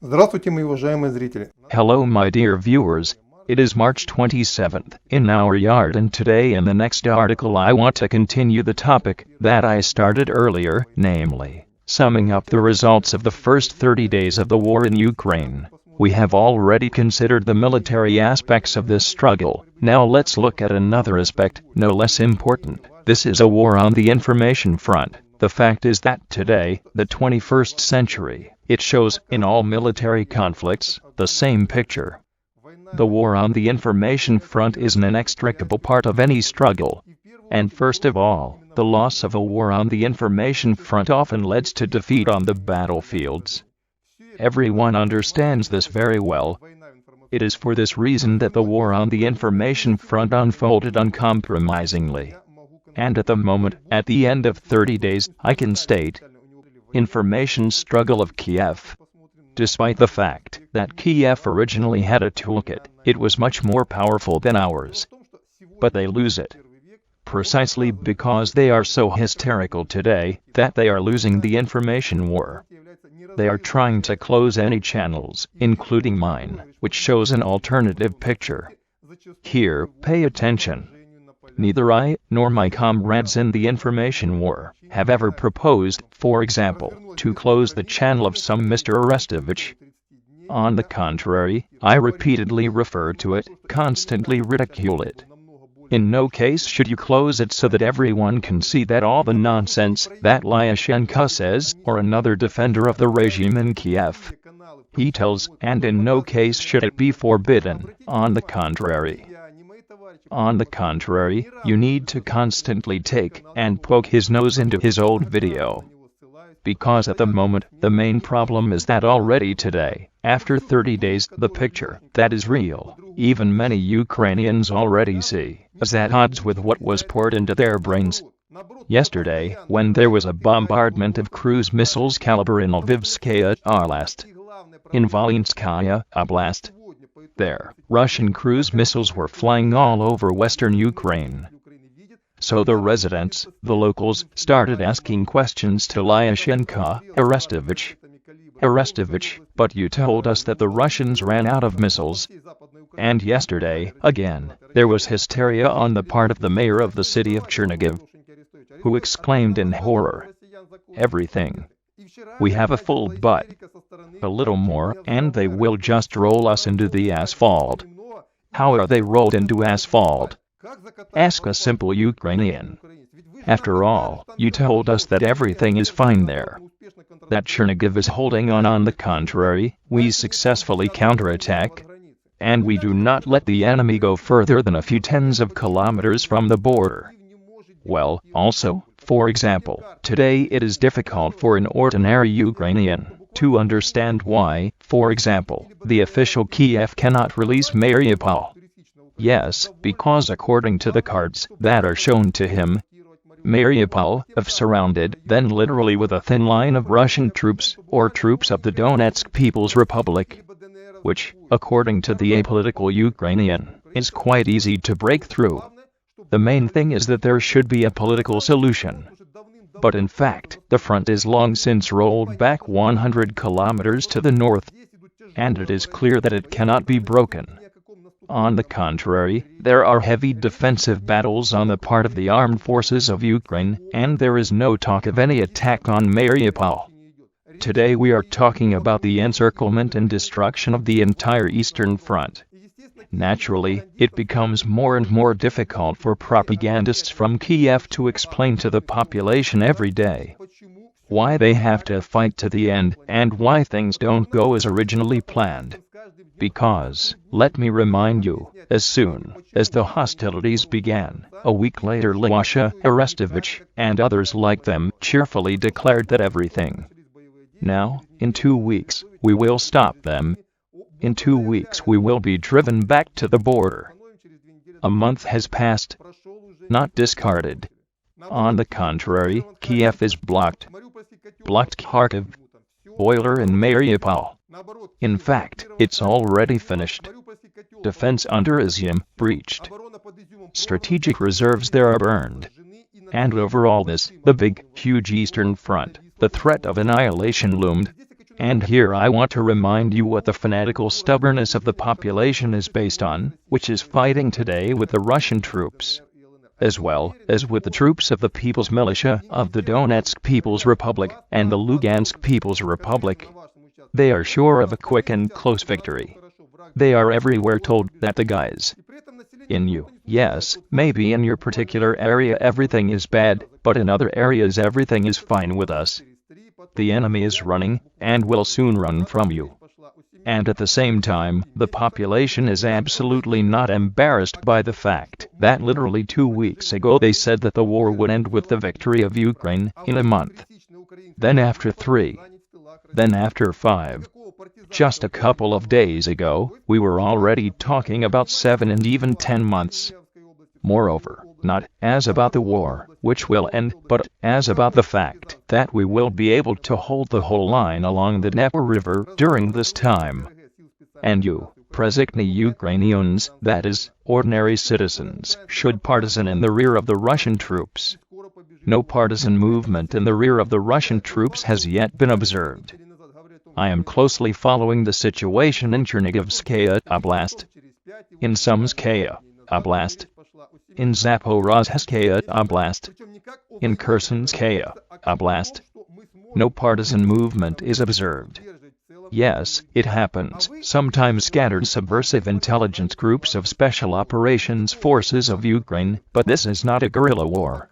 Здравствуйте, мои уважаемые зрители. Hello my dear viewers, it is March 27th in our yard, and today in the next article I want to continue the topic that I started earlier, namely, summing up the results of the first 30 days of the war in Ukraine. We have already considered the military aspects of this struggle. Now let's look at another aspect, no less important. This is a war on the information front. The fact is that today, the 21st century, it shows, in all military conflicts, the same picture. The war on the information front is an inextricable part of any struggle. And first of all, the loss of a war on the information front often leads to defeat on the battlefields. Everyone understands this very well. It is for this reason that the war on the information front unfolded uncompromisingly. And at the moment, at the end of 30 days, I can state, information struggle of Kiev. Despite the fact that Kiev originally had a toolkit, it was much more powerful than ours. But they lose it. Precisely because they are so hysterical today, that they are losing the information war. They are trying to close any channels, including mine, which shows an alternative picture. Here, pay attention. Neither I, nor my comrades in the information war, have ever proposed, for example, to close the channel of some Mr. Arestovich. On the contrary, I repeatedly refer to it, constantly ridicule it. In no case should you close it so that everyone can see that all the nonsense that Lyashenko says, or another defender of the regime in Kiev, he tells, and in no case should it be forbidden. On the contrary, you need to constantly take and poke his nose into his old video. Because at the moment, the main problem is that already today, after 30 days, the picture that is real, even many Ukrainians already see, is at odds with what was poured into their brains. Yesterday, when there was a bombardment of cruise missiles caliber in Lvivskaya Oblast, in Volynskaya Oblast, there, Russian cruise missiles were flying all over western Ukraine. So the residents, the locals, started asking questions to Lyashenko, Arestovich, but you told us that the Russians ran out of missiles. And yesterday, again, there was hysteria on the part of the mayor of the city of Chernihiv, who exclaimed in horror, "Everything. We have a full butt. A little more, and they will just roll us into the asphalt." How are they rolled into asphalt? Ask a simple Ukrainian. After all, you told us that everything is fine there. That Chernihiv is holding on. On the contrary, we successfully counterattack. And we do not let the enemy go further than a few tens of kilometers from the border. Well, also, for example, today it is difficult for an ordinary Ukrainian to understand why, for example, the official Kiev cannot release Mariupol. Yes, because according to the cards that are shown to him, Mariupol is surrounded, then literally with a thin line of Russian troops, or troops of the Donetsk People's Republic, which, according to the apolitical Ukrainian, is quite easy to break through. The main thing is that there should be a political solution. But in fact, the front is long since rolled back 100 kilometers to the north, and it is clear that it cannot be broken. On the contrary, there are heavy defensive battles on the part of the armed forces of Ukraine, and there is no talk of any attack on Mariupol. Today we are talking about the encirclement and destruction of the entire Eastern Front. Naturally, it becomes more and more difficult for propagandists from Kiev to explain to the population every day why they have to fight to the end and why things don't go as originally planned. Because, let me remind you, as soon as the hostilities began, a week later Vasya, Arestovich, and others like them cheerfully declared that everything. Now, in 2 weeks, we will stop them. In 2 weeks we will be driven back to the border. A month has passed. Not discarded. On the contrary, Kiev is blocked. Blocked Kharkiv, Boiler and Mariupol. In fact, it's already finished. Defense under Izium, breached. Strategic reserves there are burned. And over all this, the big, huge Eastern Front, the threat of annihilation loomed. And here I want to remind you what the fanatical stubbornness of the population is based on, which is fighting today with the Russian troops, as well as with the troops of the People's Militia of the Donetsk People's Republic and the Lugansk People's Republic. They are sure of a quick and close victory. They are everywhere told that the guys in you, yes, maybe in your particular area everything is bad, but in other areas everything is fine with us. The enemy is running, and will soon run from you. And at the same time, the population is absolutely not embarrassed by the fact that literally 2 weeks ago they said that the war would end with the victory of Ukraine in a month. Then after 3. Then after 5. Just a couple of days ago, we were already talking about 7 and even 10 months. Moreover, not as about the war, which will end, but as about the fact that we will be able to hold the whole line along the Dnieper River during this time. And you, presently Ukrainians, that is, ordinary citizens, should partisan in the rear of the Russian troops. No partisan movement in the rear of the Russian troops has yet been observed. I am closely following the situation in Chernigivskaya Oblast, in Sumskaya Oblast, in Zaporozhskaya Oblast, in Khersonskaya Oblast. No partisan movement is observed. Yes, it happens. Sometimes scattered subversive intelligence groups of Special Operations Forces of Ukraine, but this is not a guerrilla war.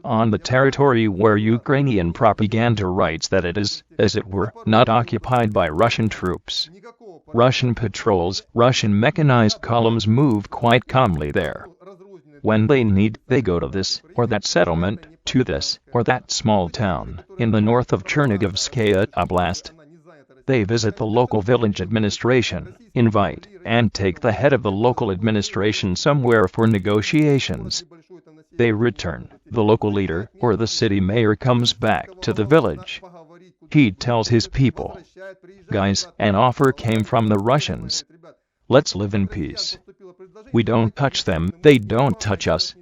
On the territory where Ukrainian propaganda writes that it is, as it were, not occupied by Russian troops. Russian patrols, Russian mechanized columns move quite calmly there. When they need, they go to this or that settlement, to this or that small town in the north of Chernigivskaya Oblast. They visit the local village administration, invite and take the head of the local administration somewhere for negotiations. They return. The local leader or the city mayor comes back to the village. He tells his people, "Guys, an offer came from the Russians. Let's live in peace. We don't touch them, they don't touch us."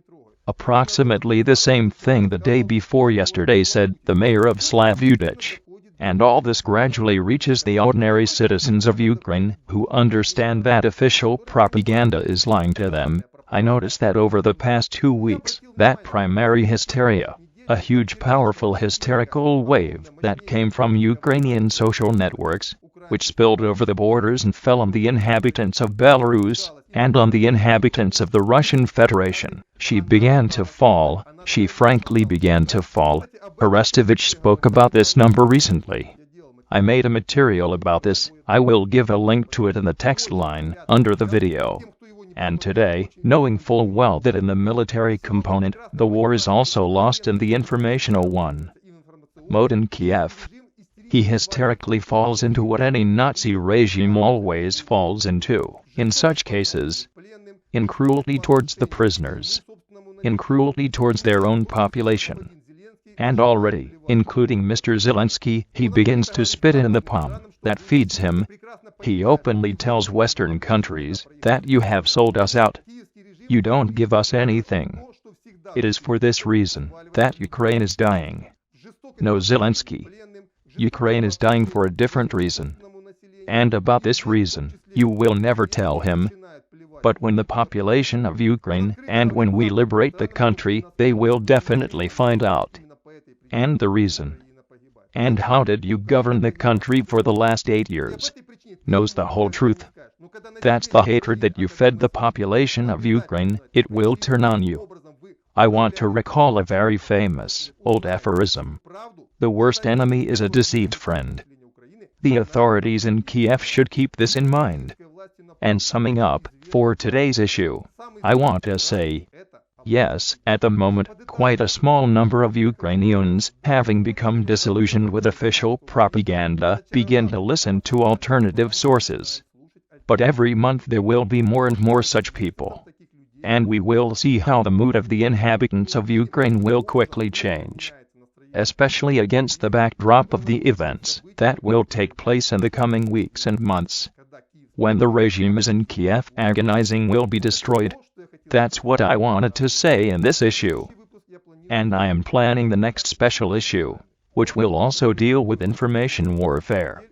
Approximately the same thing the day before yesterday said the mayor of Slavutich. And all this gradually reaches the ordinary citizens of Ukraine, who understand that official propaganda is lying to them. I noticed that over the past 2 weeks, that primary hysteria, a huge powerful hysterical wave that came from Ukrainian social networks, which spilled over the borders and fell on the inhabitants of Belarus, and on the inhabitants of the Russian Federation. She began to fall, she frankly began to fall. Arestovich spoke about this number recently. I made a material about this, I will give a link to it in the text line, under the video. And today, knowing full well that in the military component, the war is also lost in the informational one. Mode in Kiev. He hysterically falls into what any Nazi regime always falls into, in such cases. In cruelty towards the prisoners. In cruelty towards their own population. And already, including Mr. Zelensky, he begins to spit in the palm that feeds him. He openly tells Western countries that you have sold us out. You don't give us anything. It is for this reason that Ukraine is dying. No, Zelensky. Ukraine is dying for a different reason. And about this reason, you will never tell him. But when the population of Ukraine, and when we liberate the country, they will definitely find out. And the reason. And how did you govern the country for the last 8 years? Knows the whole truth. That's the hatred that you fed the population of Ukraine, it will turn on you. I want to recall a very famous, old aphorism. The worst enemy is a deceived friend. The authorities in Kiev should keep this in mind. And summing up, for today's issue, I want to say, yes, at the moment, quite a small number of Ukrainians, having become disillusioned with official propaganda, begin to listen to alternative sources. But every month there will be more and more such people. And we will see how the mood of the inhabitants of Ukraine will quickly change. Especially against the backdrop of the events that will take place in the coming weeks and months. When the regime is in Kiev, agonizing will be destroyed. That's what I wanted to say in this issue. And I am planning the next special issue, which will also deal with information warfare.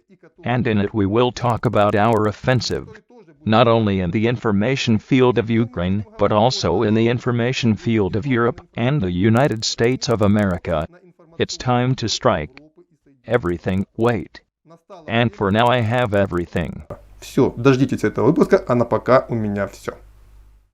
and in it we will talk about our offensive, not only in the information field of Ukraine, but also in the information field of Europe and the United States of America. It's time to strike. Everything, wait. And for now I have everything. Все, дождитесь этого выпуска, а на пока у меня все.